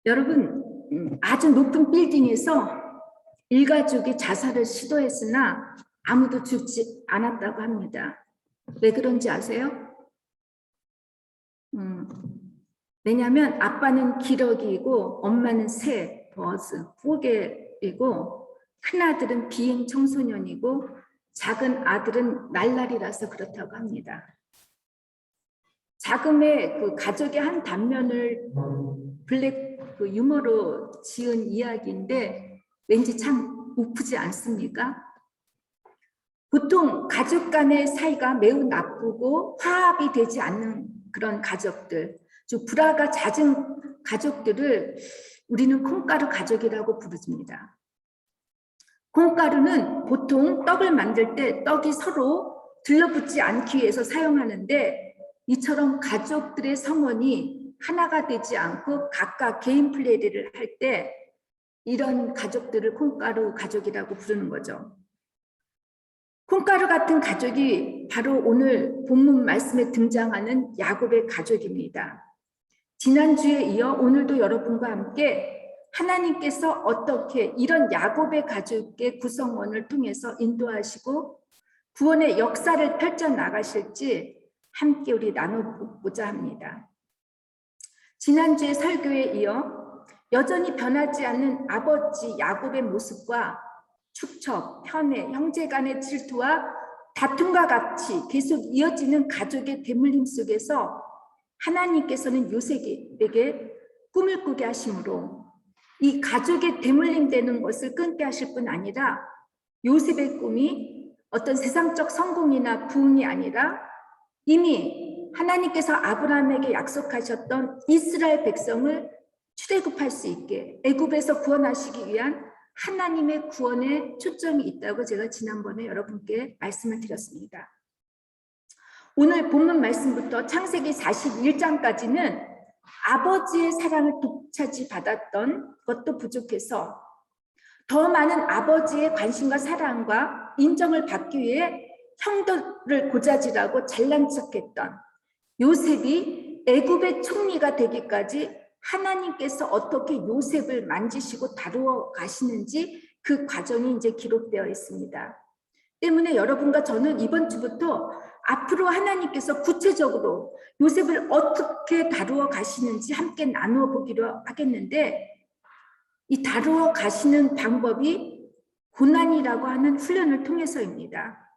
여러분, 아주 높은 빌딩에서 일가족이 자살을 시도했으나 아무도 죽지 않았다고 합니다. 왜 그런지 아세요? 왜냐하면 아빠는 기러기이고 엄마는 새, 버즈, 포개이고 큰아들은 비행 청소년이고 작은 아들은 날라리라서 그렇다고 합니다. 자금의 그 가족의 한 단면을 블랙 그 유머로 지은 이야기인데 왠지 참 우프지 않습니까? 보통 가족 간의 사이가 매우 나쁘고 화합이 되지 않는 그런 가족들, 좀 불화가 잦은 가족들을 우리는 콩가루 가족이라고 부릅니다. 콩가루는 보통 떡을 만들 때 떡이 서로 들러붙지 않기 위해서 사용하는데 이처럼 가족들의 성원이 하나가 되지 않고 각각 개인 플레이를 할 때 이런 가족들을 콩가루 가족이라고 부르는 거죠. 콩가루 같은 가족이 바로 오늘 본문 말씀에 등장하는 야곱의 가족입니다. 지난주에 이어 오늘도 여러분과 함께 하나님께서 어떻게 이런 야곱의 가족의 구성원을 통해서 인도하시고 구원의 역사를 펼쳐나가실지 함께 우리 나눠보자 합니다. 지난주의 설교에 이어 여전히 변하지 않는 아버지 야곱의 모습과 축척, 편애, 형제 간의 질투와 다툼과 같이 계속 이어지는 가족의 대물림 속에서 하나님께서는 요셉에게 꿈을 꾸게 하심으로 이 가족의 대물림되는 것을 끊게 하실 뿐 아니라 요셉의 꿈이 어떤 세상적 성공이나 부흥이 아니라 이미 하나님께서 아브라함에게 약속하셨던 이스라엘 백성을 출애굽할 수 있게 애굽에서 구원하시기 위한 하나님의 구원에 초점이 있다고 제가 지난번에 여러분께 말씀을 드렸습니다. 오늘 본문 말씀부터 창세기 41장까지는 아버지의 사랑을 독차지 받았던 것도 부족해서 더 많은 아버지의 관심과 사랑과 인정을 받기 위해 형들을 고자질하고 잘난 척했던 요셉이 애굽의 총리가 되기까지 하나님께서 어떻게 요셉을 만지시고 다루어 가시는지 그 과정이 이제 기록되어 있습니다. 때문에 여러분과 저는 이번 주부터 앞으로 하나님께서 구체적으로 요셉을 어떻게 다루어 가시는지 함께 나누어 보기로 하겠는데 이 다루어 가시는 방법이 고난이라고 하는 훈련을 통해서입니다.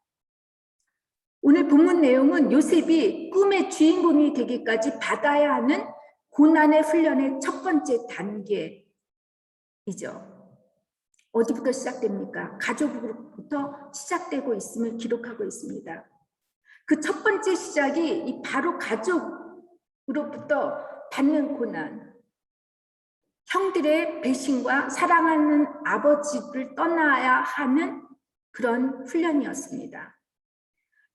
오늘 본문 내용은 요셉이 꿈의 주인공이 되기까지 받아야 하는 고난의 훈련의 첫 번째 단계이죠. 어디부터 시작됩니까? 가족으로부터 시작되고 있음을 기록하고 있습니다. 그 첫 번째 시작이 바로 가족으로부터 받는 고난, 형들의 배신과 사랑하는 아버지를 떠나야 하는 그런 훈련이었습니다.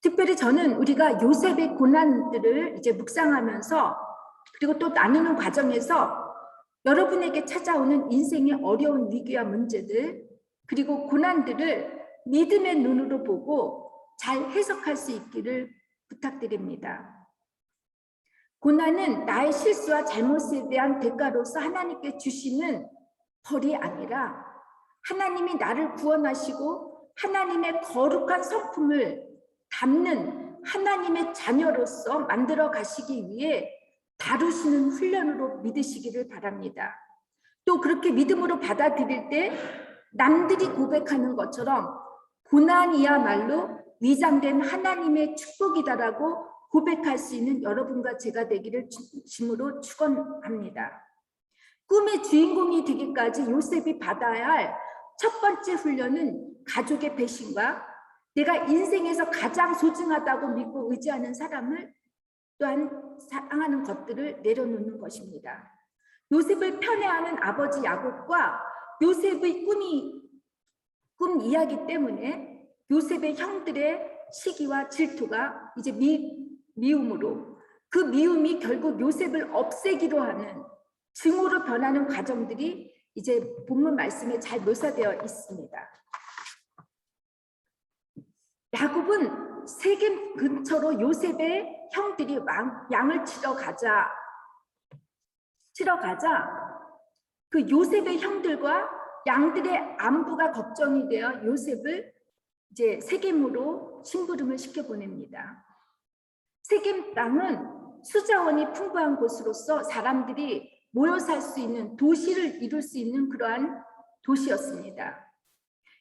특별히 저는 우리가 요셉의 고난들을 이제 묵상하면서 그리고 또 나누는 과정에서 여러분에게 찾아오는 인생의 어려운 위기와 문제들 그리고 고난들을 믿음의 눈으로 보고 잘 해석할 수 있기를 부탁드립니다. 고난은 나의 실수와 잘못에 대한 대가로서 하나님께 주시는 벌이 아니라 하나님이 나를 구원하시고 하나님의 거룩한 성품을 담는 하나님의 자녀로서 만들어 가시기 위해 다루시는 훈련으로 믿으시기를 바랍니다. 또 그렇게 믿음으로 받아들일 때 남들이 고백하는 것처럼 고난이야말로 위장된 하나님의 축복이다라고 고백할 수 있는 여러분과 제가 되기를 진심으로 축원합니다. 꿈의 주인공이 되기까지 요셉이 받아야 할 첫 번째 훈련은 가족의 배신과 내가 인생에서 가장 소중하다고 믿고 의지하는 사람을 또한 사랑하는 것들을 내려놓는 것입니다. 요셉을 편애하는 아버지 야곱과 요셉의 꿈 이야기 때문에 요셉의 형들의 시기와 질투가 이제 미움으로 그 미움이 결국 요셉을 없애기로 하는 증오로 변하는 과정들이 이제 본문 말씀에 잘 묘사되어 있습니다. 야곱은 세겜 근처로 요셉의 형들이 양을 치러 가자 그 요셉의 형들과 양들의 안부가 걱정이 되어 요셉을 이제 세겜으로 심부름을 시켜 보냅니다. 세겜 땅은 수자원이 풍부한 곳으로서 사람들이 모여 살 수 있는 도시를 이룰 수 있는 그러한 도시였습니다.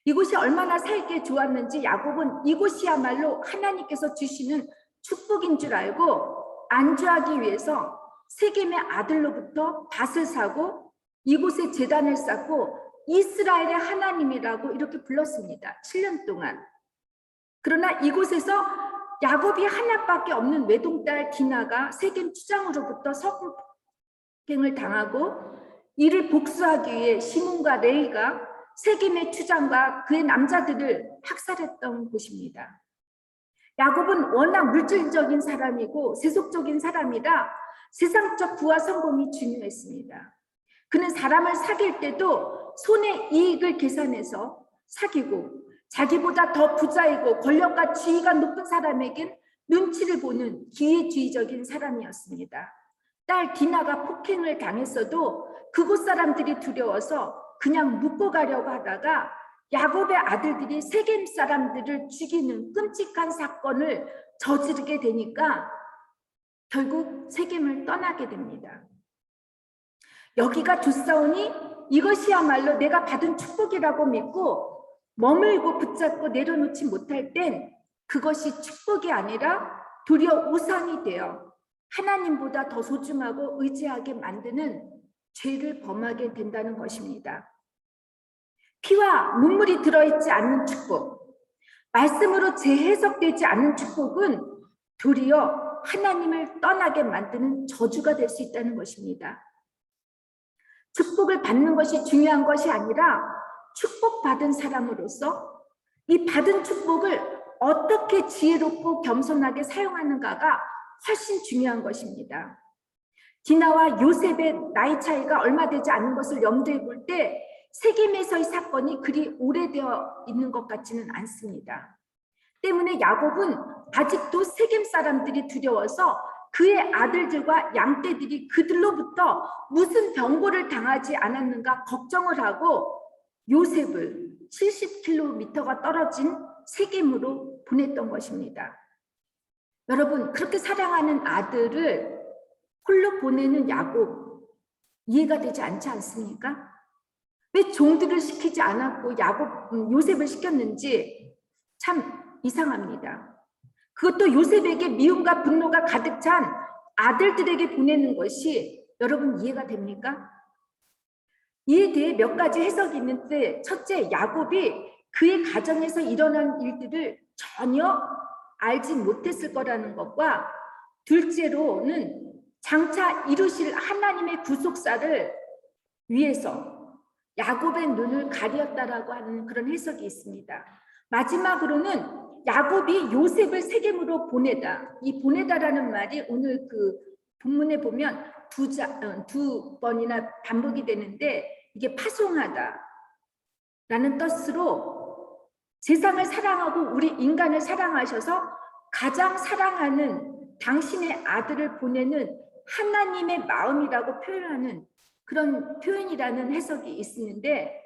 이곳이 얼마나 살기 좋았는지 야곱은 이곳이야말로 하나님께서 주시는 축복인 줄 알고 안주하기 위해서 세겜의 아들로부터 밭을 사고 이곳에 제단을 쌓고 이스라엘의 하나님이라고 이렇게 불렀습니다. 7년 동안. 그러나 이곳에서 야곱이 하나밖에 없는 외동딸 디나가 세겜 추장으로부터 성폭행을 당하고 이를 복수하기 위해 시몬과 레이가 세겜의 추장과 그의 남자들을 학살했던 곳입니다. 야곱은 워낙 물질적인 사람이고 세속적인 사람이라 세상적 부와 성공이 중요했습니다. 그는 사람을 사귈 때도 손해 이익을 계산해서 사귀고 자기보다 더 부자이고 권력과 지위가 높은 사람에겐 눈치를 보는 기회주의적인 사람이었습니다. 딸 디나가 폭행을 당했어도 그곳 사람들이 두려워서 그냥 묵고 가려고 하다가 야곱의 아들들이 세겜 사람들을 죽이는 끔찍한 사건을 저지르게 되니까 결국 세겜을 떠나게 됩니다. 여기가 좋사오니 이것이야말로 내가 받은 축복이라고 믿고 머물고 붙잡고 내려놓지 못할 땐 그것이 축복이 아니라 도리어 우상이 되어 하나님보다 더 소중하고 의지하게 만드는 죄를 범하게 된다는 것입니다. 피와 눈물이 들어있지 않는 축복, 말씀으로 재해석되지 않는 축복은 도리어 하나님을 떠나게 만드는 저주가 될 수 있다는 것입니다. 축복을 받는 것이 중요한 것이 아니라 축복받은 사람으로서 이 받은 축복을 어떻게 지혜롭고 겸손하게 사용하는가가 훨씬 중요한 것입니다. 디나와 요셉의 나이 차이가 얼마 되지 않은 것을 염두에 볼 때 세겜에서의 사건이 그리 오래되어 있는 것 같지는 않습니다. 때문에 야곱은 아직도 세겜 사람들이 두려워서 그의 아들들과 양떼들이 그들로부터 무슨 병고를 당하지 않았는가 걱정을 하고 요셉을 70km가 떨어진 세겜으로 보냈던 것입니다. 여러분, 그렇게 사랑하는 아들을 홀로 보내는 야곱, 이해가 되지 않지 않습니까? 왜 종들을 시키지 않았고 요셉을 시켰는지 참 이상합니다. 그것도 요셉에게 미움과 분노가 가득 찬 아들들에게 보내는 것이 여러분 이해가 됩니까? 이에 대해 몇 가지 해석이 있는데, 첫째, 야곱이 그의 가정에서 일어난 일들을 전혀 알지 못했을 거라는 것과, 둘째로는 장차 이루실 하나님의 구속사를 위해서 야곱의 눈을 가렸다라고 하는 그런 해석이 있습니다. 마지막으로는 야곱이 요셉을 세겜으로 보내다, 이 보내다라는 말이 오늘 그 본문에 보면 두 번이나 반복이 되는데, 이게 파송하다 라는 뜻으로 세상을 사랑하고 우리 인간을 사랑하셔서 가장 사랑하는 당신의 아들을 보내는 하나님의 마음이라고 표현하는 그런 표현이라는 해석이 있는데,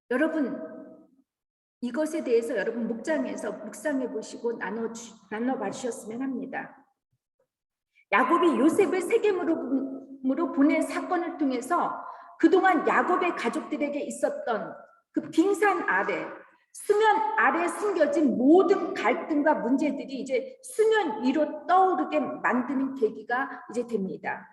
여러분 이것에 대해서 여러분 목장에서 묵상해 보시고 나눠봐 주셨으면 합니다. 야곱이 요셉을 세겜으로 보낸 사건을 통해서 그동안 야곱의 가족들에게 있었던 그 빙산 아래, 수면 아래 숨겨진 모든 갈등과 문제들이 이제 수면 위로 떠오르게 만드는 계기가 이제 됩니다.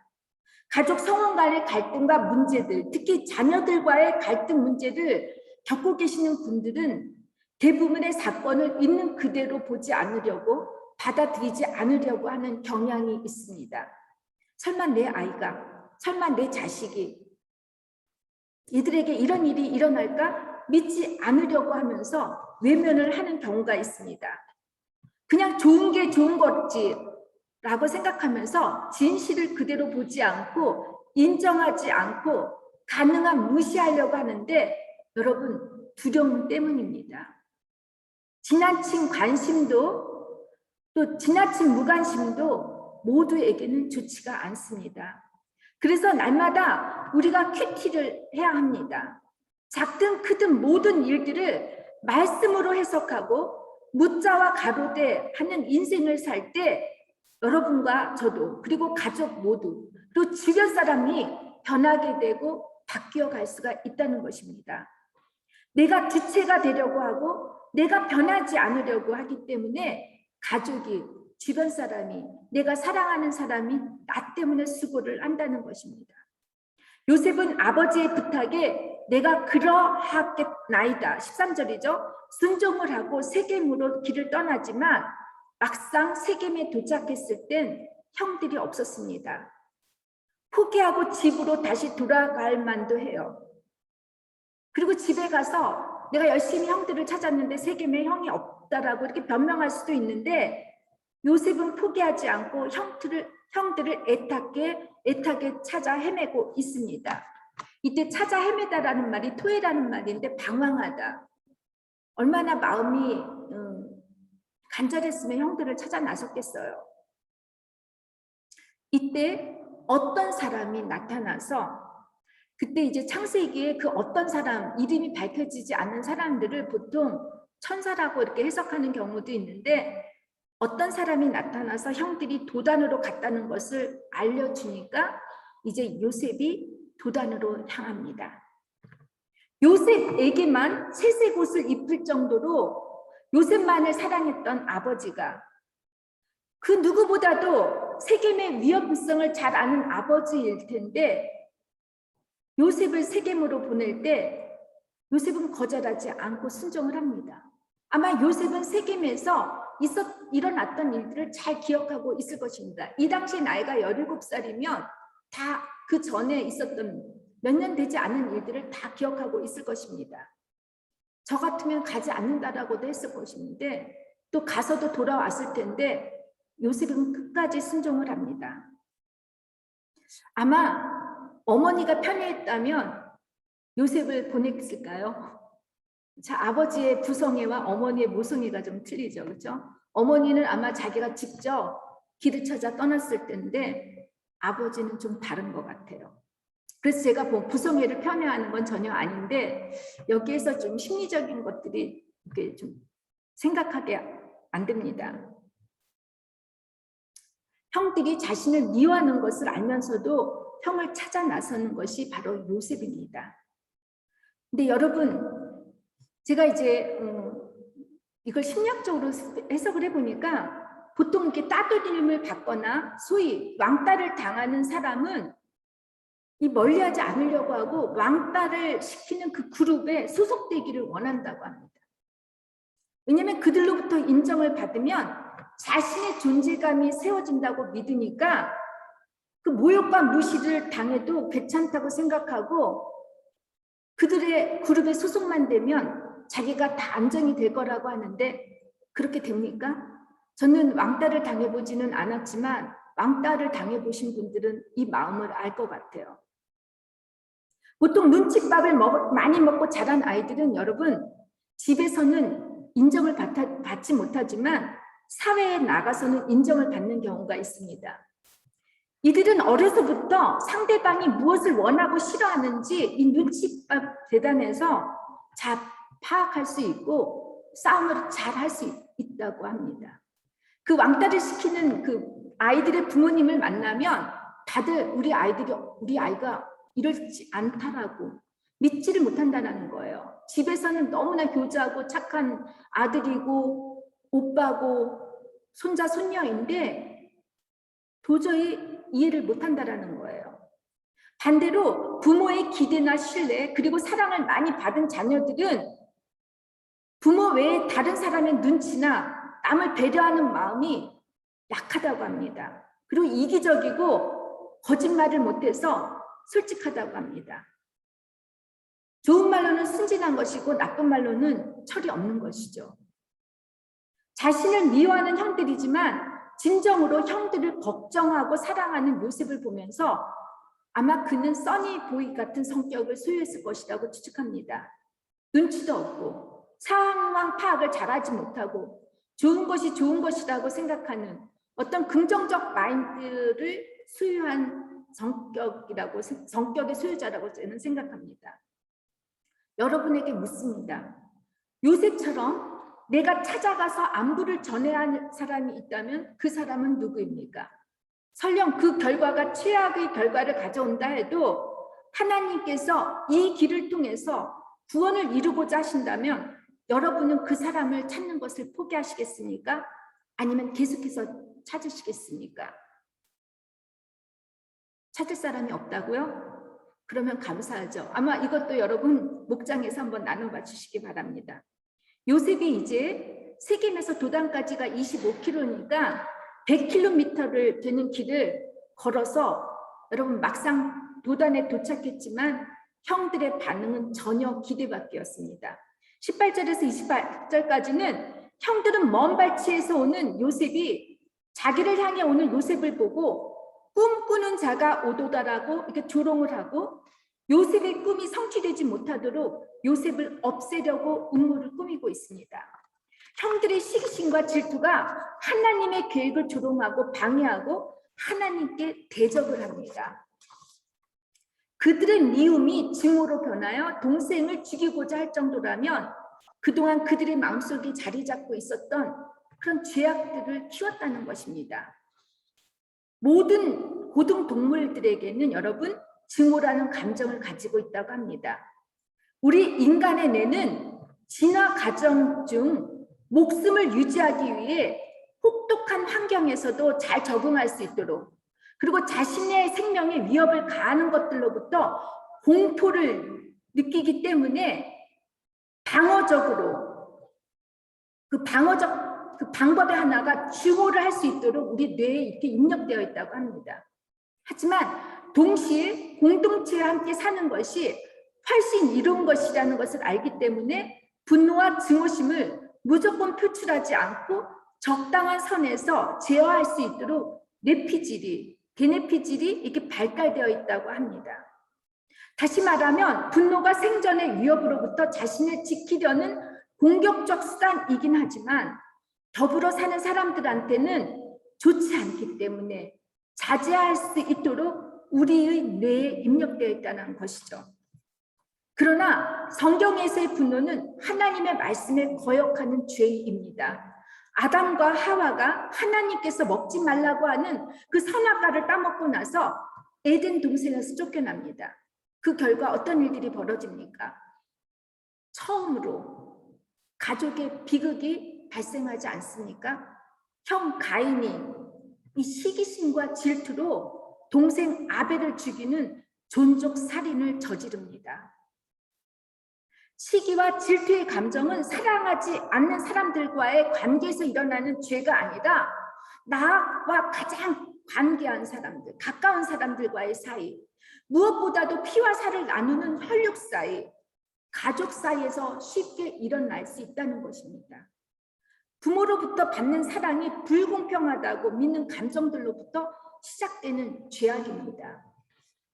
가족 성원 간의 갈등과 문제들, 특히 자녀들과의 갈등 문제를 겪고 계시는 분들은 대부분의 사건을 있는 그대로 보지 않으려고, 받아들이지 않으려고 하는 경향이 있습니다. 설마 내 아이가, 설마 내 자식이 이들에게 이런 일이 일어날까 믿지 않으려고 하면서 외면을 하는 경우가 있습니다. 그냥 좋은 게 좋은 거지라고 생각하면서 진실을 그대로 보지 않고 인정하지 않고 가능한 무시하려고 하는데, 여러분 두려움 때문입니다. 지나친 관심도 또 지나친 무관심도 모두에게는 좋지가 않습니다. 그래서 날마다 우리가 큐티를 해야 합니다. 작든 크든 모든 일들을 말씀으로 해석하고 무자와 가로되 하는 인생을 살 때 여러분과 저도 그리고 가족 모두 또 주변 사람이 변하게 되고 바뀌어 갈 수가 있다는 것입니다. 내가 주체가 되려고 하고 내가 변하지 않으려고 하기 때문에 가족이, 주변 사람이, 내가 사랑하는 사람이 나 때문에 수고를 한다는 것입니다. 요셉은 아버지의 부탁에 내가 그러하겠나이다 13절이죠. 순종을 하고 세겜으로 길을 떠나지만 막상 세겜에 도착했을 땐 형들이 없었습니다. 포기하고 집으로 다시 돌아갈 만도 해요. 그리고 집에 가서 내가 열심히 형들을 찾았는데 세겜에 형이 없다라고 이렇게 변명할 수도 있는데 요셉은 포기하지 않고 형들을 애타게 찾아 헤매고 있습니다. 이때 찾아 헤매다라는 말이 토해라는 말인데 방황하다. 얼마나 마음이 간절했으면 형들을 찾아 나섰겠어요. 이때 어떤 사람이 나타나서 그때 이제 창세기에 그 어떤 사람, 이름이 밝혀지지 않는 사람들을 보통 천사라고 이렇게 해석하는 경우도 있는데 어떤 사람이 나타나서 형들이 도단으로 갔다는 것을 알려주니까 이제 요셉이 도단으로 향합니다. 요셉에게만 채색 옷을 입힐 정도로 요셉만을 사랑했던 아버지가 그 누구보다도 세겜의 위험성을 잘 아는 아버지일 텐데 요셉을 세겜으로 보낼 때 요셉은 거절하지 않고 순종을 합니다. 아마 요셉은 세겜에서 일어났던 일들을 잘 기억하고 있을 것입니다. 이 당시 나이가 17살이면 다 그 전에 있었던 몇 년 되지 않은 일들을 다 기억하고 있을 것입니다. 저 같으면 가지 않는다라고도 했을 것인데 또 가서도 돌아왔을 텐데 요셉은 끝까지 순종을 합니다. 아마 어머니가 편애했다면 요셉을 보냈을까요? 자, 아버지의 부성애와 어머니의 모성애가 좀 틀리죠, 그렇죠? 어머니는 아마 자기가 직접 길을 찾아 떠났을 텐데 아버지는 좀 다른 것 같아요. 그래서 제가 부성애를 편애하는 건 전혀 아닌데 여기에서 좀 심리적인 것들이 이렇게 좀 생각하게 만듭니다. 형들이 자신을 미워하는 것을 알면서도 형을 찾아 나서는 것이 바로 요셉입니다. 근데 여러분, 제가 이제 이걸 심리학적으로 해석을 해보니까 보통 이렇게 따돌림을 받거나 소위 왕따를 당하는 사람은 이 멀리하지 않으려고 하고 왕따를 시키는 그 그룹에 소속되기를 원한다고 합니다. 왜냐하면 그들로부터 인정을 받으면 자신의 존재감이 세워진다고 믿으니까 그 모욕과 무시를 당해도 괜찮다고 생각하고 그들의 그룹에 소속만 되면 자기가 다 안정이 될 거라고 하는데 그렇게 됩니까? 저는 왕따를 당해보지는 않았지만 왕따를 당해보신 분들은 이 마음을 알 것 같아요. 보통 눈칫밥을 많이 먹고 자란 아이들은 여러분 집에서는 인정을 받지 못하지만 사회에 나가서는 인정을 받는 경우가 있습니다. 이들은 어려서부터 상대방이 무엇을 원하고 싫어하는지 이 눈칫밥 재단에서 잘 파악할 수 있고 싸움을 잘 할 수 있다고 합니다. 그 왕따를 시키는 그 아이들의 부모님을 만나면 다들 우리 아이가 이렇지 않다라고 믿지를 못한다는 거예요. 집에서는 너무나 교자하고 착한 아들이고 오빠고 손자 손녀인데 도저히 이해를 못한다라는 거예요. 반대로 부모의 기대나 신뢰 그리고 사랑을 많이 받은 자녀들은 부모 외에 다른 사람의 눈치나 남을 배려하는 마음이 약하다고 합니다. 그리고 이기적이고 거짓말을 못해서 솔직하다고 합니다. 좋은 말로는 순진한 것이고 나쁜 말로는 철이 없는 것이죠. 자신을 미워하는 형들이지만 진정으로 형들을 걱정하고 사랑하는 요셉을 보면서 아마 그는 써니보이 같은 성격을 소유했을 것이라고 추측합니다. 눈치도 없고 상황 파악을 잘하지 못하고 좋은 것이 좋은 것이라고 생각하는 어떤 긍정적 마인드를 소유한 성격의 소유자라고 저는 생각합니다. 여러분에게 묻습니다. 요셉처럼 내가 찾아가서 안부를 전해야 하는 사람이 있다면 그 사람은 누구입니까? 설령 그 결과가 최악의 결과를 가져온다 해도 하나님께서 이 길을 통해서 구원을 이루고자 하신다면 여러분은 그 사람을 찾는 것을 포기하시겠습니까? 아니면 계속해서 찾으시겠습니까? 찾을 사람이 없다고요? 그러면 감사하죠. 아마 이것도 여러분 목장에서 한번 나눠봐 주시기 바랍니다. 요셉이 이제 세겜에서 도단까지가 25km니까 100km를 되는 길을 걸어서 여러분 막상 도단에 도착했지만 형들의 반응은 전혀 기대밖이었습니다. 18절에서 28절까지는 형들은 먼 발치에서 오는 요셉이 자기를 향해 오는 요셉을 보고 꿈꾸는 자가 오도다라고 이렇게 조롱을 하고 요셉의 꿈이 성취되지 못하도록 요셉을 없애려고 음모를 꾸미고 있습니다. 형들의 시기심과 질투가 하나님의 계획을 조롱하고 방해하고 하나님께 대적을 합니다. 그들의 미움이 증오로 변하여 동생을 죽이고자 할 정도라면 그동안 그들의 마음속에 자리 잡고 있었던 그런 죄악들을 키웠다는 것입니다. 모든 고등동물들에게는 여러분 증오라는 감정을 가지고 있다고 합니다. 우리 인간의 뇌는 진화 과정 중 목숨을 유지하기 위해 혹독한 환경에서도 잘 적응할 수 있도록 그리고 자신의 생명에 위협을 가하는 것들로부터 공포를 느끼기 때문에 방어적으로 그 방법의 하나가 증오를 할 수 있도록 우리 뇌에 이렇게 입력되어 있다고 합니다. 하지만 동시에 공동체와 함께 사는 것이 훨씬 이로운 것이라는 것을 알기 때문에 분노와 증오심을 무조건 표출하지 않고 적당한 선에서 제어할 수 있도록 대뇌피질이 이렇게 발달되어 있다고 합니다. 다시 말하면 분노가 생존의 위협으로부터 자신을 지키려는 공격적 수단이긴 하지만 더불어 사는 사람들한테는 좋지 않기 때문에 자제할 수 있도록 우리의 뇌에 입력되어 있다는 것이죠. 그러나 성경에서의 분노는 하나님의 말씀에 거역하는 죄입니다. 아담과 하와가 하나님께서 먹지 말라고 하는 그 선악과를 따먹고 나서 에덴 동산에서 쫓겨납니다. 그 결과 어떤 일들이 벌어집니까? 처음으로 가족의 비극이 발생하지 않습니까? 형 가인이 이 시기심과 질투로 동생 아벨을 죽이는 존속 살인을 저지릅니다. 시기와 질투의 감정은 사랑하지 않는 사람들과의 관계에서 일어나는 죄가 아니라 나와 가장 관계한 사람들, 가까운 사람들과의 사이, 무엇보다도 피와 살을 나누는 혈육 사이, 가족 사이에서 쉽게 일어날 수 있다는 것입니다. 부모로부터 받는 사랑이 불공평하다고 믿는 감정들로부터 시작되는 죄악입니다.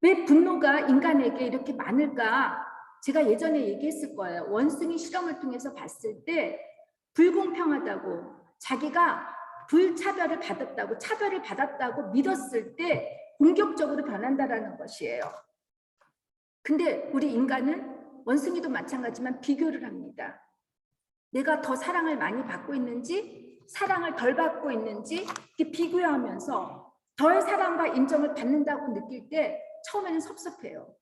왜 분노가 인간에게 이렇게 많을까? 제가 예전에 얘기했을 거예요. 원숭이 실험을 통해서 봤을 때 불공평하다고 자기가 차별을 받았다고 믿었을 때 공격적으로 변한다라는 것이에요. 근데 우리 인간은 원숭이도 마찬가지지만 비교를 합니다. 내가 더 사랑을 많이 받고 있는지 사랑을 덜 받고 있는지 이렇게 비교하면서 덜 사랑과 인정을 받는다고 느낄 때 처음에는 섭섭해요.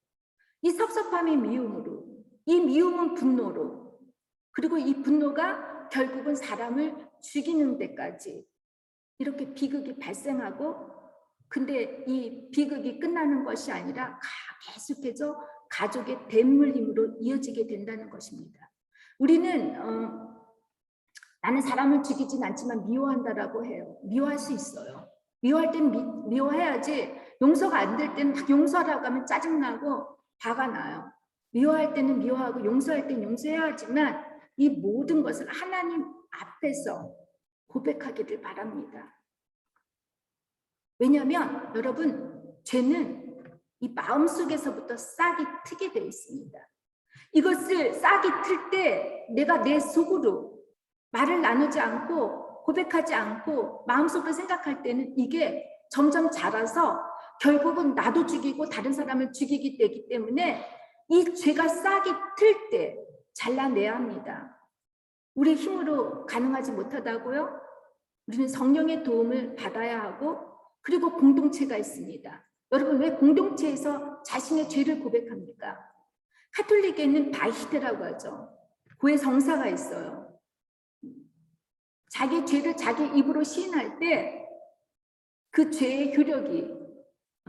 이 섭섭함이 미움으로, 이 미움은 분노로, 그리고 이 분노가 결국은 사람을 죽이는 데까지 이렇게 비극이 발생하고, 근데 이 비극이 끝나는 것이 아니라 계속해서 가족의 대물림으로 이어지게 된다는 것입니다. 우리는 나는 사람을 죽이진 않지만 미워한다라고 해요. 미워할 수 있어요. 미워할 땐 미워해야지. 용서가 안 될 때는 막 용서하라고 하면 짜증나고 화가 나요. 미워할 때는 미워하고 용서할 때는 용서해야 하지만 이 모든 것을 하나님 앞에서 고백하기를 바랍니다. 왜냐하면 여러분, 죄는 이 마음속에서부터 싹이 트게 되어 있습니다. 이것을 싹이 틀 때 내가 내 속으로 말을 나누지 않고 고백하지 않고 마음속으로 생각할 때는 이게 점점 자라서 결국은 나도 죽이고 다른 사람을 죽이게 되기 때문에 이 죄가 싹이 틀 때 잘라내야 합니다. 우리 힘으로 가능하지 못하다고요? 우리는 성령의 도움을 받아야 하고, 그리고 공동체가 있습니다. 여러분, 왜 공동체에서 자신의 죄를 고백합니까? 카톨릭에는 바이히드라고 하죠. 고해 성사가 있어요. 자기 죄를 자기 입으로 시인할 때 그 죄의 효력이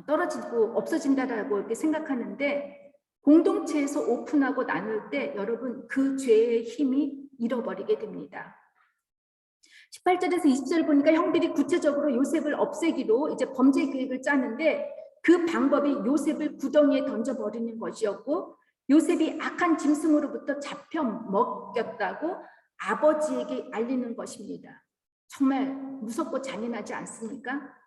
떨어지고 없어진다라고 이렇게 생각하는데, 공동체에서 오픈하고 나눌 때 여러분 그 죄의 힘이 잃어버리게 됩니다. 18절에서 20절 보니까 형들이 구체적으로 요셉을 없애기로 이제 범죄 계획을 짜는데, 그 방법이 요셉을 구덩이에 던져버리는 것이었고, 요셉이 악한 짐승으로부터 잡혀 먹였다고 아버지에게 알리는 것입니다. 정말 무섭고 잔인하지 않습니까?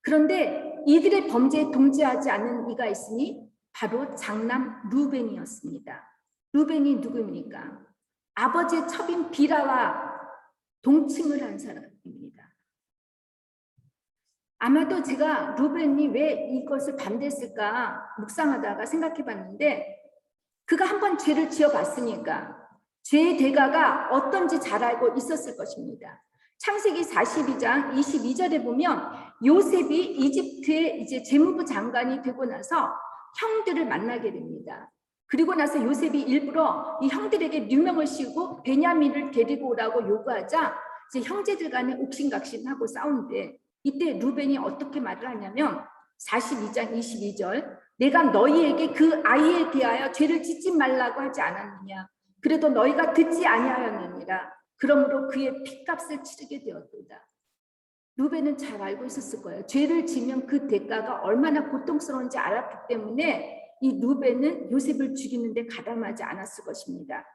그런데 이들의 범죄에 동조하지 않는 이가 있으니 바로 장남 루벤이었습니다. 루벤이 누구입니까? 아버지의 첩인 비라와 동침을 한 사람입니다. 아마도 제가 루벤이 왜 이것을 반대했을까 묵상하다가 생각해 봤는데, 그가 한번 죄를 지어봤으니까 죄의 대가가 어떤지 잘 알고 있었을 것입니다. 창세기 42장 22절에 보면 요셉이 이집트의 이제 재무부 장관이 되고 나서 형들을 만나게 됩니다. 그리고 나서 요셉이 일부러 이 형들에게 누명을 씌우고 베냐민을 데리고 오라고 요구하자 이제 형제들 간에 옥신각신하고 싸우는데, 이때 루벤이 어떻게 말을 하냐면 42장 22절, 내가 너희에게 그 아이에 대하여 죄를 짓지 말라고 하지 않았느냐? 그래도 너희가 듣지 아니하였느니라. 그러므로 그의 핏값을 치르게 되었도다. 루벤은 잘 알고 있었을 거예요. 죄를 지면 그 대가가 얼마나 고통스러운지 알았기 때문에 이 루벤은 요셉을 죽이는데 가담하지 않았을 것입니다.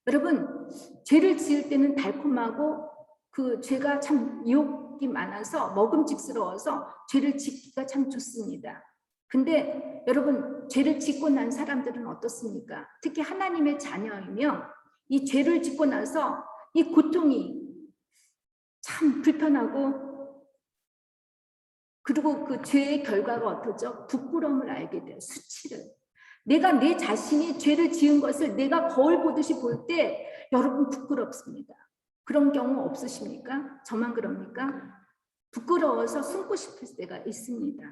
여러분, 죄를 지을 때는 달콤하고 그 죄가 참 유혹이 많아서 먹음직스러워서 죄를 짓기가 참 좋습니다. 근데 여러분, 죄를 짓고 난 사람들은 어떻습니까? 특히 하나님의 자녀이면 이 죄를 짓고 나서 이 고통이 참 불편하고, 그리고 그 죄의 결과가 어떠죠? 부끄러움을 알게 돼요. 수치를. 내가 내 자신이 죄를 지은 것을 내가 거울 보듯이 볼 때 여러분 부끄럽습니다. 그런 경우 없으십니까? 저만 그럽니까? 부끄러워서 숨고 싶을 때가 있습니다.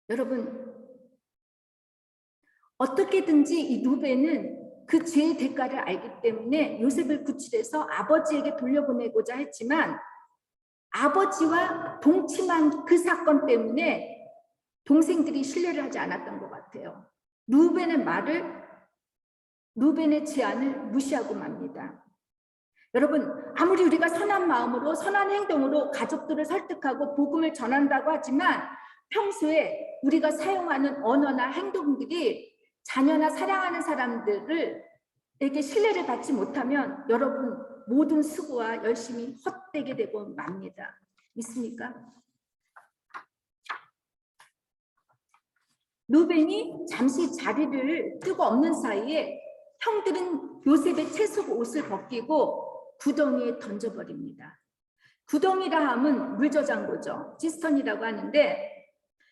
여러분, 어떻게든지 이 루벤은 그 죄의 대가를 알기 때문에 요셉을 구출해서 아버지에게 돌려보내고자 했지만, 아버지와 동침한 그 사건 때문에 동생들이 신뢰를 하지 않았던 것 같아요. 루벤의 제안을 무시하고 맙니다. 여러분, 아무리 우리가 선한 마음으로 선한 행동으로 가족들을 설득하고 복음을 전한다고 하지만 평소에 우리가 사용하는 언어나 행동들이 자녀나 사랑하는 사람들에게 신뢰를 받지 못하면 여러분 모든 수고와 열심히 헛되게 되고 맙니다. 믿습니까? 루벤이 잠시 자리를 뜨고 없는 사이에 형들은 요셉의 채속 옷을 벗기고 구덩이에 던져버립니다. 구덩이라 함은 물저장고죠. 시스턴이라고 하는데,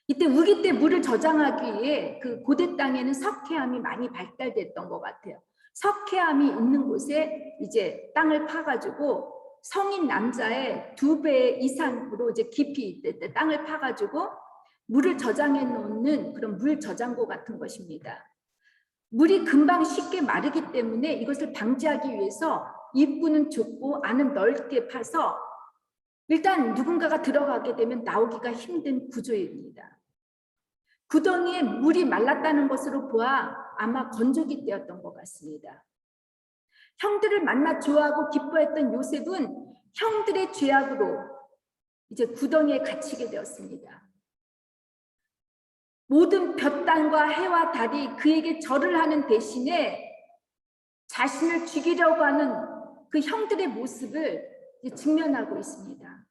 이때 우기 때 물을 저장하기 위해 그 고대 땅에는 석회암이 많이 발달됐던 것 같아요. 석회암이 있는 곳에 이제 땅을 파가지고 성인 남자의 2배 이상으로 이제 깊이 땅을 파가지고 물을 저장해 놓는 그런 물 저장고 같은 것입니다. 물이 금방 쉽게 마르기 때문에 이것을 방지하기 위해서 입구는 좁고 안은 넓게 파서 일단 누군가가 들어가게 되면 나오기가 힘든 구조입니다. 구덩이에 물이 말랐다는 것으로 보아 아마 건조기 때였던 것 같습니다. 형들을 만나 좋아하고 기뻐했던 요셉은 형들의 죄악으로 이제 구덩이에 갇히게 되었습니다. 모든 볕땅과 해와 달이 그에게 절을 하는 대신에 자신을 죽이려고 하는 그 형들의 모습을 직면하고 있습니다.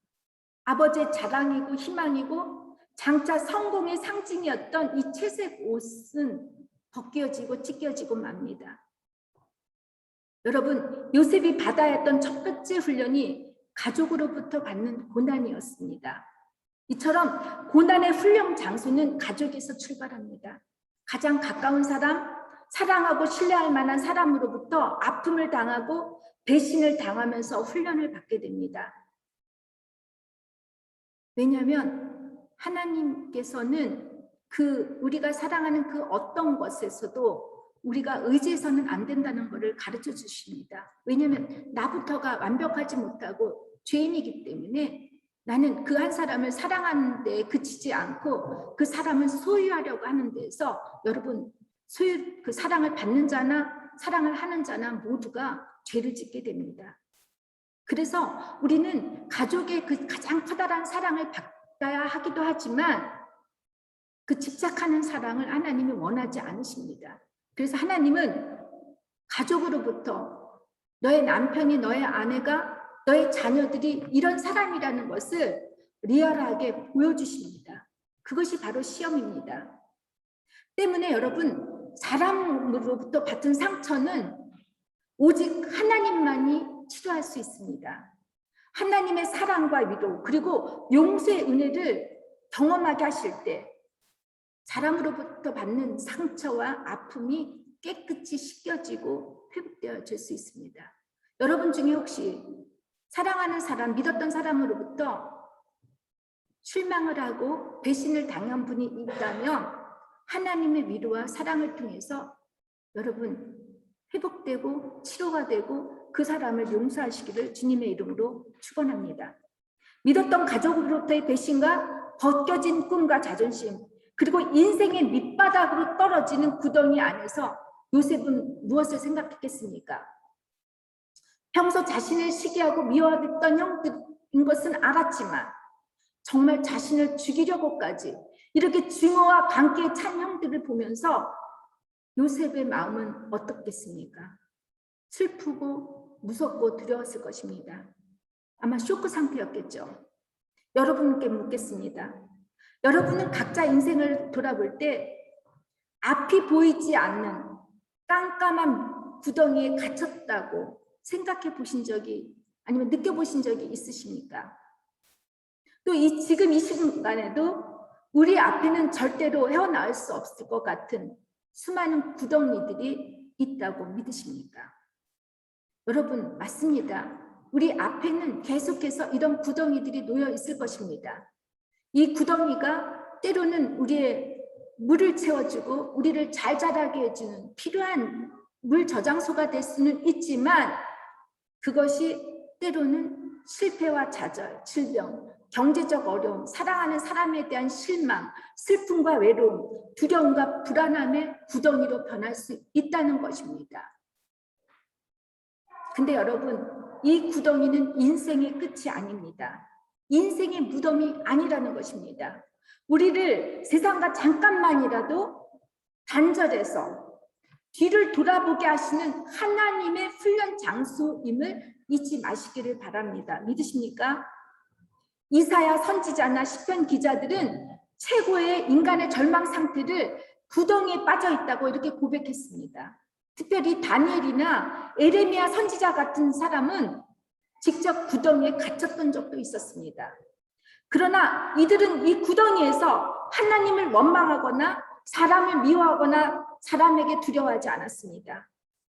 아버지의 자랑이고 희망이고 장차 성공의 상징이었던 이 채색 옷은 벗겨지고 찢겨지고 맙니다. 여러분, 요셉이 받아야 했던 첫 번째 훈련이 가족으로부터 받는 고난이었습니다. 이처럼 고난의 훈련 장소는 가족에서 출발합니다. 가장 가까운 사람, 사랑하고 신뢰할 만한 사람으로부터 아픔을 당하고 배신을 당하면서 훈련을 받게 됩니다. 왜냐하면 하나님께서는 우리가 사랑하는 그 어떤 것에서도 우리가 의지해서는 안 된다는 것을 가르쳐 주십니다. 왜냐하면 나부터가 완벽하지 못하고 죄인이기 때문에 나는 그 한 사람을 사랑하는 데 그치지 않고 그 사람을 소유하려고 하는 데에서 여러분 그 사랑을 받는 자나 사랑을 하는 자나 모두가 죄를 짓게 됩니다. 그래서 우리는 가족의 그 가장 커다란 사랑을 받아야 하기도 하지만 그 집착하는 사랑을 하나님이 원하지 않으십니다. 그래서 하나님은 가족으로부터 너의 남편이, 너의 아내가, 너의 자녀들이 이런 사람이라는 것을 리얼하게 보여주십니다. 그것이 바로 시험입니다. 때문에 여러분, 사람으로부터 받은 상처는 오직 하나님만이 치료할 수 있습니다. 하나님의 사랑과 위로 그리고 용서의 은혜를 경험하게 하실 때 사람으로부터 받는 상처와 아픔이 깨끗이 씻겨지고 회복되어질 수 있습니다. 여러분 중에 혹시 사랑하는 사람, 믿었던 사람으로부터 실망을 하고 배신을 당한 분이 있다면 하나님의 위로와 사랑을 통해서 여러분 회복되고 치료가 되고 그 사람을 용서하시기를 주님의 이름으로 축원합니다. 믿었던 가족으로부터의 배신과 벗겨진 꿈과 자존심 그리고 인생의 밑바닥으로 떨어지는 구덩이 안에서 요셉은 무엇을 생각했겠습니까? 평소 자신을 시기하고 미워했던 형들인 것은 알았지만 정말 자신을 죽이려고까지 이렇게 증오와 관계에 찬 형들을 보면서 요셉의 마음은 어떻겠습니까? 슬프고 무섭고 두려웠을 것입니다. 아마 쇼크 상태였겠죠. 여러분께 묻겠습니다. 여러분은 각자 인생을 돌아볼 때 앞이 보이지 않는 깜깜한 구덩이에 갇혔다고 생각해 보신 적이 아니면 느껴보신 적이 있으십니까? 또 지금 이 순간에도 우리 앞에는 절대로 헤어나올 수 없을 것 같은 수많은 구덩이들이 있다고 믿으십니까? 여러분 맞습니다. 우리 앞에는 계속해서 이런 구덩이들이 놓여 있을 것입니다. 이 구덩이가 때로는 우리의 물을 채워주고 우리를 잘 자라게 해주는 필요한 물 저장소가 될 수는 있지만 그것이 때로는 실패와 좌절, 질병, 경제적 어려움, 사랑하는 사람에 대한 실망, 슬픔과 외로움, 두려움과 불안함의 구덩이로 변할 수 있다는 것입니다. 근데 여러분, 이 구덩이는 인생의 끝이 아닙니다. 인생의 무덤이 아니라는 것입니다. 우리를 세상과 잠깐만이라도 단절해서 뒤를 돌아보게 하시는 하나님의 훈련 장소임을 잊지 마시기를 바랍니다. 믿으십니까? 이사야 선지자나 시편 기자들은 최고의 인간의 절망 상태를 구덩이에 빠져 있다고 이렇게 고백했습니다. 특별히 다니엘이나 에레미야 선지자 같은 사람은 직접 구덩이에 갇혔던 적도 있었습니다. 그러나 이들은 이 구덩이에서 하나님을 원망하거나 사람을 미워하거나 사람에게 두려워하지 않았습니다.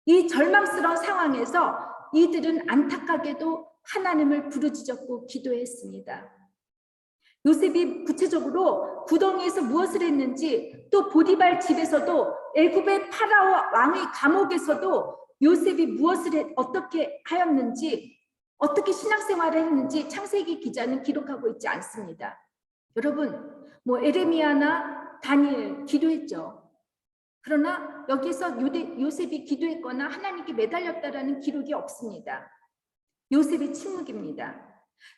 이 절망스러운 상황에서 이들은 안타깝게도 하나님을 부르짖었고 기도했습니다. 요셉이 구체적으로 구덩이에서 무엇을 했는지 또 보디발 집에서도 애굽의 파라오 왕의 감옥에서도 요셉이 무엇을 어떻게 하였는지 어떻게 신앙생활을 했는지 창세기 기자는 기록하고 있지 않습니다. 여러분 에레미야나 다니엘 기도했죠. 그러나 여기서 요셉이 기도했거나 하나님께 매달렸다라는 기록이 없습니다. 요셉이 침묵입니다.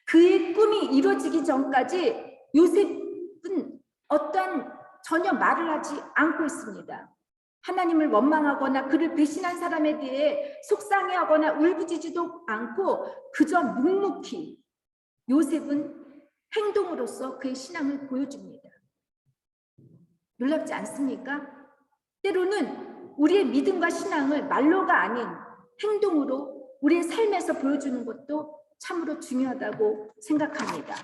그의 꿈이 이루어지기 전까지 요셉은 어떠한 전혀 말을 하지 않고 있습니다. 하나님을 원망하거나 그를 배신한 사람에 대해 속상해하거나 울부짖지도 않고 그저 묵묵히 요셉은 행동으로서 그의 신앙을 보여줍니다. 놀랍지 않습니까? 때로는 우리의 믿음과 신앙을 말로가 아닌 행동으로 우리의 삶에서 보여주는 것도 참으로 중요하다고 생각합니다.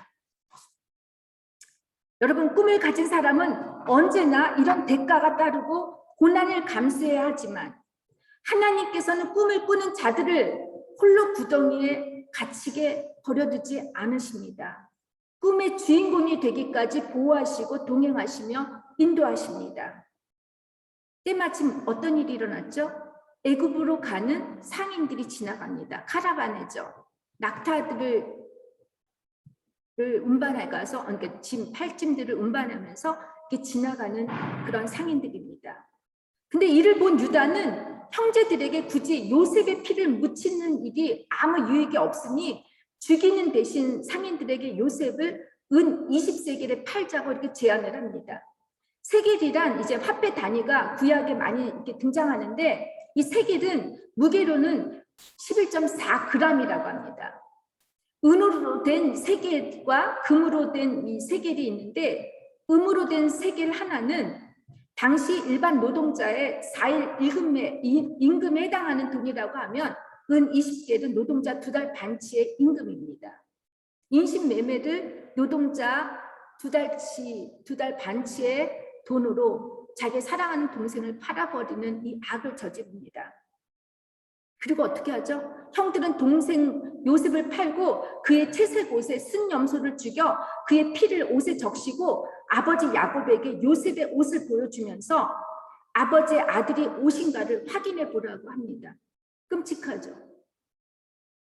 여러분, 꿈을 가진 사람은 언제나 이런 대가가 따르고 고난을 감수해야 하지만 하나님께서는 꿈을 꾸는 자들을 홀로 구덩이에 갇히게 버려두지 않으십니다. 꿈의 주인공이 되기까지 보호하시고 동행하시며 인도하십니다. 때마침 어떤 일이 일어났죠? 애굽으로 가는 상인들이 지나갑니다. 카라반이죠. 낙타들을 운반해 가서, 그러니까 짐, 팔찜들을 운반하면서 이렇게 지나가는 그런 상인들입니다. 근데 이를 본 유다는 형제들에게 굳이 요셉의 피를 묻히는 일이 아무 유익이 없으니 죽이는 대신 상인들에게 요셉을 은 20세겔에 팔자고 이렇게 제안을 합니다. 세겔이란 이제 화폐 단위가 구약에 많이 이렇게 등장하는데 이 세겔은 무게로는 11.4g이라고 합니다. 은으로 된 세겔과 금으로 된 이 세겔이 있는데 금으로 된 세겔 하나는 당시 일반 노동자의 4일 임금에 해당하는 돈이라고 하면 은 20겔은 노동자 2달 반치의 임금입니다. 인신매매를 노동자 2달 반치의 돈으로 자기 사랑하는 동생을 팔아버리는 이 악을 저지릅니다. 그리고 어떻게 하죠? 형들은 동생 요셉을 팔고 그의 채색 옷에 쓴 염소를 죽여 그의 피를 옷에 적시고 아버지 야곱에게 요셉의 옷을 보여주면서 아버지의 아들이 옷인가를 확인해 보라고 합니다. 끔찍하죠?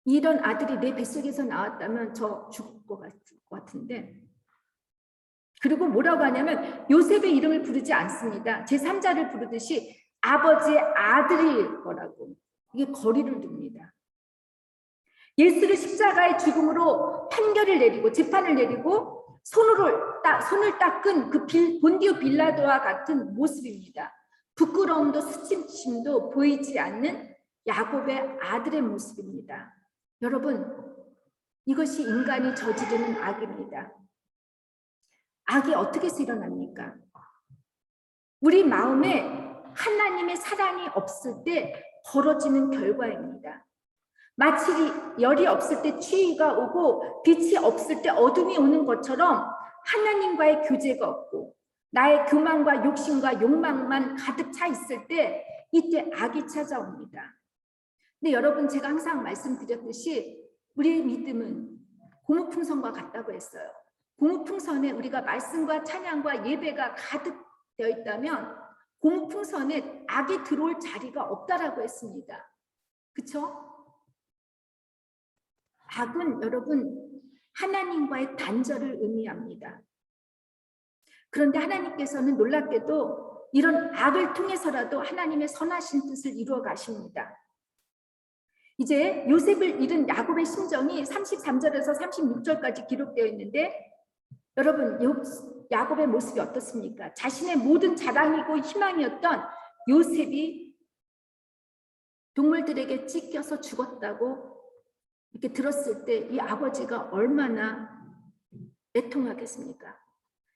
이런 아들이 내 뱃속에서 나왔다면 저 죽을 것 같은데, 그리고 뭐라고 하냐면 요셉의 이름을 부르지 않습니다. 제3자를 부르듯이 아버지의 아들일 거라고. 이게 거리를 둡니다. 예수를 십자가의 죽음으로 판결을 내리고 재판을 내리고 손을 닦은 그 본디오 빌라도와 같은 모습입니다. 부끄러움도 수치심도 보이지 않는 야곱의 아들의 모습입니다. 여러분, 이것이 인간이 저지르는 악입니다. 악이 어떻게 해서 일어납니까? 우리 마음에 하나님의 사랑이 없을 때 벌어지는 결과입니다. 마치 열이 없을 때 추위가 오고 빛이 없을 때 어둠이 오는 것처럼 하나님과의 교제가 없고 나의 교만과 욕심과 욕망만 가득 차 있을 때 이때 악이 찾아옵니다. 근데 여러분, 제가 항상 말씀드렸듯이 우리의 믿음은 고무풍선과 같다고 했어요. 고무풍선에 우리가 말씀과 찬양과 예배가 가득 되어 있다면 고무풍선에 악이 들어올 자리가 없다라고 했습니다. 그렇죠? 악은 여러분 하나님과의 단절을 의미합니다. 그런데 하나님께서는 놀랍게도 이런 악을 통해서라도 하나님의 선하신 뜻을 이루어 가십니다. 이제 요셉을 잃은 야곱의 심정이 33절에서 36절까지 기록되어 있는데 여러분, 야곱의 모습이 어떻습니까? 자신의 모든 자랑이고 희망이었던 요셉이 동물들에게 찢겨서 죽었다고 이렇게 들었을 때 이 아버지가 얼마나 애통하겠습니까?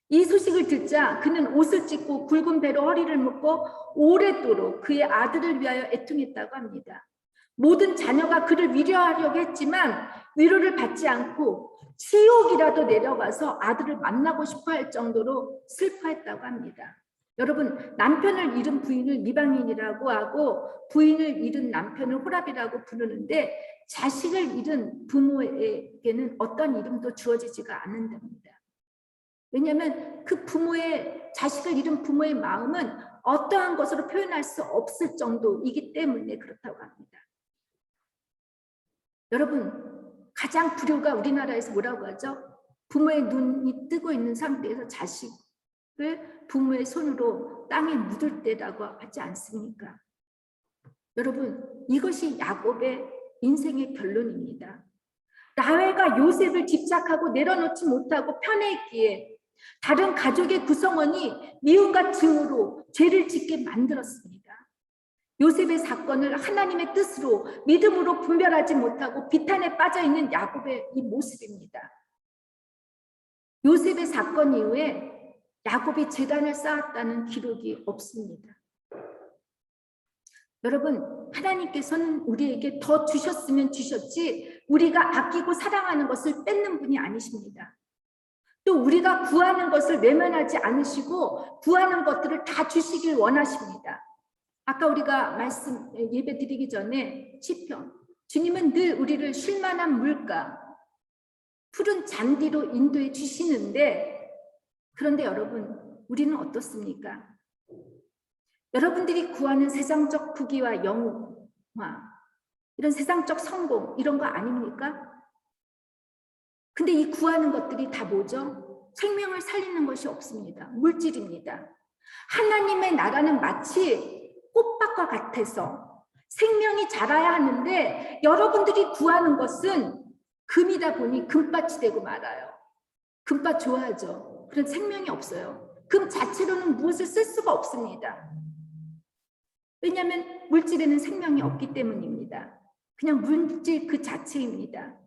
이 소식을 듣자 그는 옷을 찢고 굵은 배로 허리를 묶고 오랫도록 그의 아들을 위하여 애통했다고 합니다. 모든 자녀가 그를 위로하려고 했지만 위로를 받지 않고 지옥이라도 내려가서 아들을 만나고 싶어 할 정도로 슬퍼했다고 합니다. 여러분, 남편을 잃은 부인을 이방인이라고 하고 부인을 잃은 남편을 호랍이라고 부르는데 자식을 잃은 부모에게는 어떤 이름도 주어지지가 않는답니다. 왜냐하면 그 자식을 잃은 부모의 마음은 어떠한 것으로 표현할 수 없을 정도이기 때문에 그렇다고 합니다. 여러분, 가장 불효가 우리나라에서 뭐라고 하죠? 부모의 눈이 뜨고 있는 상태에서 자식을 부모의 손으로 땅에 묻을 때라고 하지 않습니까? 여러분, 이것이 야곱의 인생의 결론입니다. 라헬과 요셉을 집착하고 내려놓지 못하고 편애했기에 다른 가족의 구성원이 미움과 증오로 죄를 짓게 만들었습니다. 요셉의 사건을 하나님의 뜻으로 믿음으로 분별하지 못하고 비탄에 빠져있는 야곱의 이 모습입니다. 요셉의 사건 이후에 야곱이 제단을 쌓았다는 기록이 없습니다. 여러분, 하나님께서는 우리에게 더 주셨으면 주셨지 우리가 아끼고 사랑하는 것을 뺏는 분이 아니십니다. 또 우리가 구하는 것을 외면하지 않으시고 구하는 것들을 다 주시길 원하십니다. 아까 우리가 말씀 예배 드리기 전에 시편, 주님은 늘 우리를 쉴만한 물가, 푸른 잔디로 인도해 주시는데, 그런데 여러분, 우리는 어떻습니까? 여러분들이 구하는 세상적 부귀와 영화, 이런 세상적 성공, 이런 거 아닙니까? 근데 이 구하는 것들이 다 뭐죠? 생명을 살리는 것이 없습니다. 물질입니다. 하나님의 나라는 마치 꽃밭과 같아서 생명이 자라야 하는데 여러분들이 구하는 것은 금이다 보니 금밭이 되고 말아요. 금밭 좋아하죠. 그런 생명이 없어요. 금 자체로는 무엇을 쓸 수가 없습니다. 왜냐하면 물질에는 생명이 없기 때문입니다. 그냥 물질 그 자체입니다.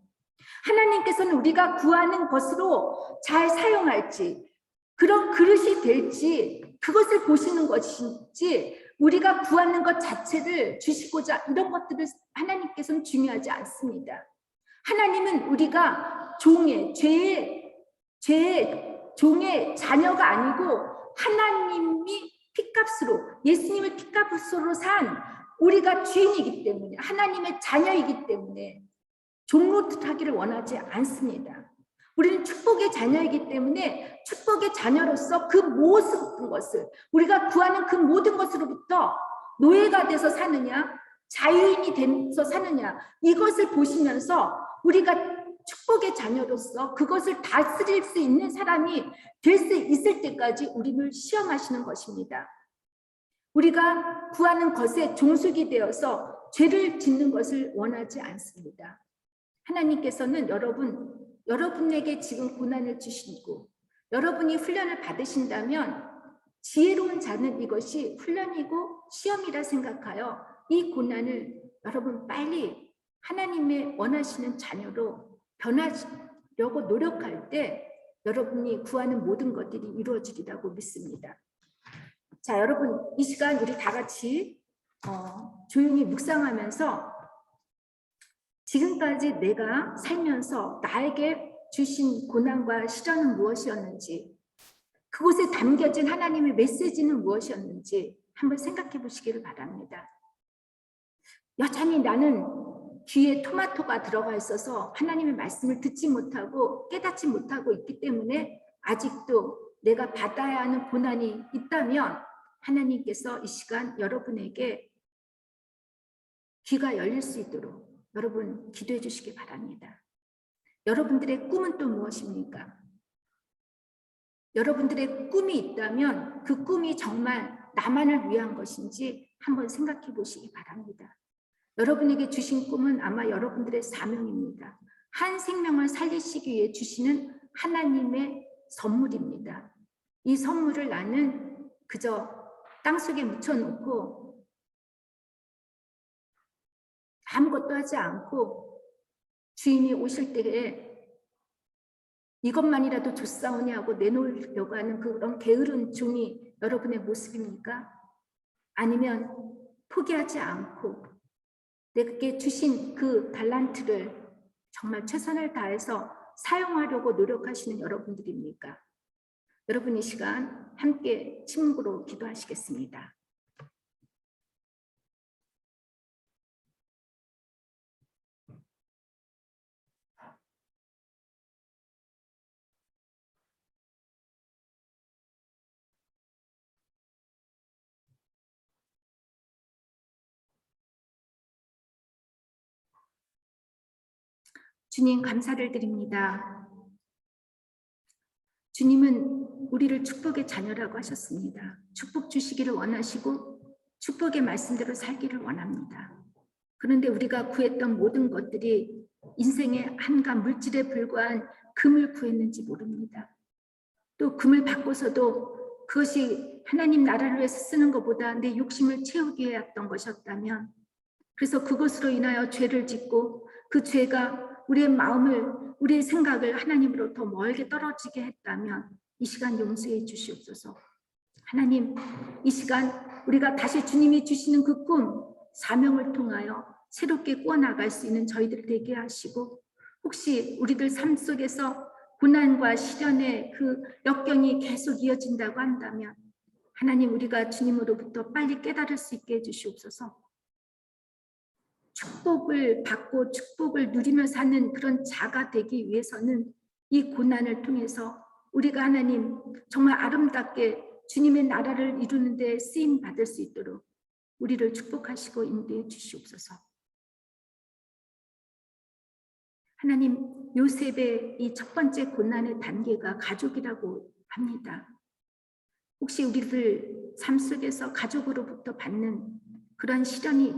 하나님께서는 우리가 구하는 것으로 잘 사용할지, 그런 그릇이 될지, 그것을 보시는 것인지, 우리가 구하는 것 자체를 주시고자 이런 것들을 하나님께서는 중요하지 않습니다. 하나님은 우리가 죄의 종의 자녀가 아니고 하나님이 피값으로, 예수님을 피값으로 산 우리가 주인이기 때문에, 하나님의 자녀이기 때문에 종노릇하기를 원하지 않습니다. 우리는 축복의 자녀이기 때문에 축복의 자녀로서 그 모든 것을, 우리가 구하는 그 모든 것으로부터 노예가 돼서 사느냐, 자유인이 돼서 사느냐, 이것을 보시면서 우리가 축복의 자녀로서 그것을 다스릴 수 있는 사람이 될 수 있을 때까지 우리를 시험하시는 것입니다. 우리가 구하는 것에 종속이 되어서 죄를 짓는 것을 원하지 않습니다. 하나님께서는 여러분에게 지금 고난을 주시고 여러분이 훈련을 받으신다면 지혜로운 자는 이것이 훈련이고 시험이라 생각하여 이 고난을 여러분 빨리 하나님의 원하시는 자녀로 변화하려고 노력할 때 여러분이 구하는 모든 것들이 이루어지리라고 믿습니다. 자, 여러분 이 시간 우리 다 같이 조용히 묵상하면서 지금까지 내가 살면서 나에게 주신 고난과 시련은 무엇이었는지, 그곳에 담겨진 하나님의 메시지는 무엇이었는지 한번 생각해 보시기를 바랍니다. 여전히 나는 귀에 토마토가 들어가 있어서 하나님의 말씀을 듣지 못하고 깨닫지 못하고 있기 때문에 아직도 내가 받아야 하는 고난이 있다면 하나님께서 이 시간 여러분에게 귀가 열릴 수 있도록 여러분 기도해 주시기 바랍니다. 여러분들의 꿈은 또 무엇입니까? 여러분들의 꿈이 있다면 그 꿈이 정말 나만을 위한 것인지 한번 생각해 보시기 바랍니다. 여러분에게 주신 꿈은 아마 여러분들의 사명입니다. 한 생명을 살리시기 위해 주시는 하나님의 선물입니다. 이 선물을 나는 그저 땅속에 묻혀놓고 아무것도 하지 않고 주인이 오실 때에 이것만이라도 줬사오니 하고 내놓으려고 하는 그런 게으른 종이 여러분의 모습입니까? 아니면 포기하지 않고 내게 주신 그 달란트를 정말 최선을 다해서 사용하려고 노력하시는 여러분들입니까? 여러분 이 시간 함께 침묵으로 기도하시겠습니다. 주님 감사를 드립니다. 주님은 우리를 축복의 자녀라고 하셨습니다. 축복 주시기를 원하시고 축복의 말씀대로 살기를 원합니다. 그런데 우리가 구했던 모든 것들이 인생의 한간 물질에 불과한 금을 구했는지 모릅니다. 또 금을 받고서도 그것이 하나님 나라를 위해서 쓰는 것보다 내 욕심을 채우기 위해였던 것이었다면, 그래서 그것으로 인하여 죄를 짓고 그 죄가 우리의 마음을, 우리의 생각을 하나님으로 더 멀게 떨어지게 했다면 이 시간 용서해 주시옵소서. 하나님, 이 시간 우리가 다시 주님이 주시는 그 꿈, 사명을 통하여 새롭게 꾸어나갈 수 있는 저희들 되게 하시고, 혹시 우리들 삶 속에서 고난과 시련의 그 역경이 계속 이어진다고 한다면 하나님, 우리가 주님으로부터 빨리 깨달을 수 있게 해주시옵소서. 축복을 받고 축복을 누리며 사는 그런 자가 되기 위해서는 이 고난을 통해서 우리가 하나님 정말 아름답게 주님의 나라를 이루는 데 쓰임 받을 수 있도록 우리를 축복하시고 인도해 주시옵소서. 하나님, 요셉의 이 첫 번째 고난의 단계가 가족이라고 합니다. 혹시 우리들 삶 속에서 가족으로부터 받는 그런 시련이